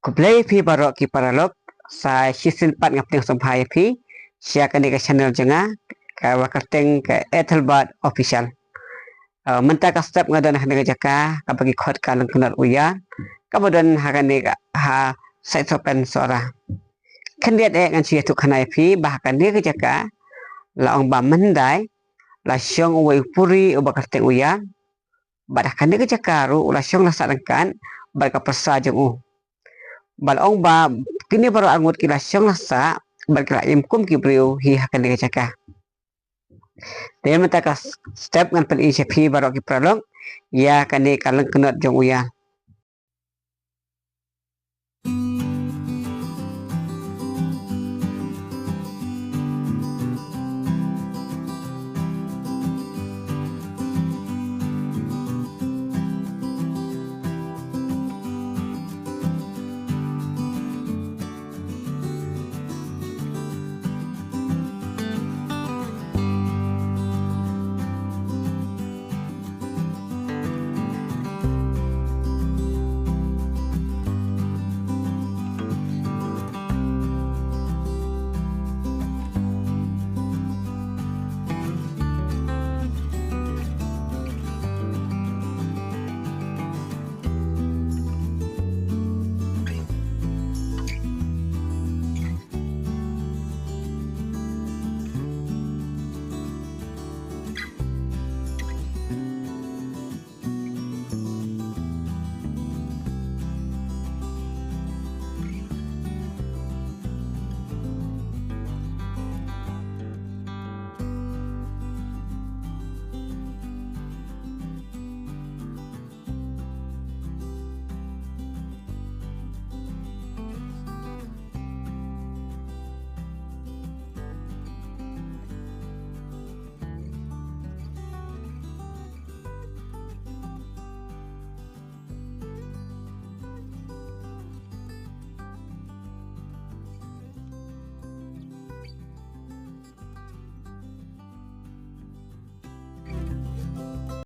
Kuplay pi barok ki paralog sa sisil pat ngapting sampai pi share kan ke channel jenga ka wakarteng ke Ethelbert official. Menta ka step ngadan hane jaka ka bagi khot ka Lyngknot uya kemudian hakane ha Saitsohpen Sohra. Kan dia ngan cia tu kanai pi bahkan dia jaka la ong ba mendai la syong uwe puri ubakarteng uya badahkan dia jaka ru la syong la sadangkan barka persa jeng bal ong ba kini baru angut kila syong lasa bal kila imkum ki brio hi hakan dengan cakah dia mentaka step ngan pel ICP baru ki pralong ya kani kaleng kenot jong uya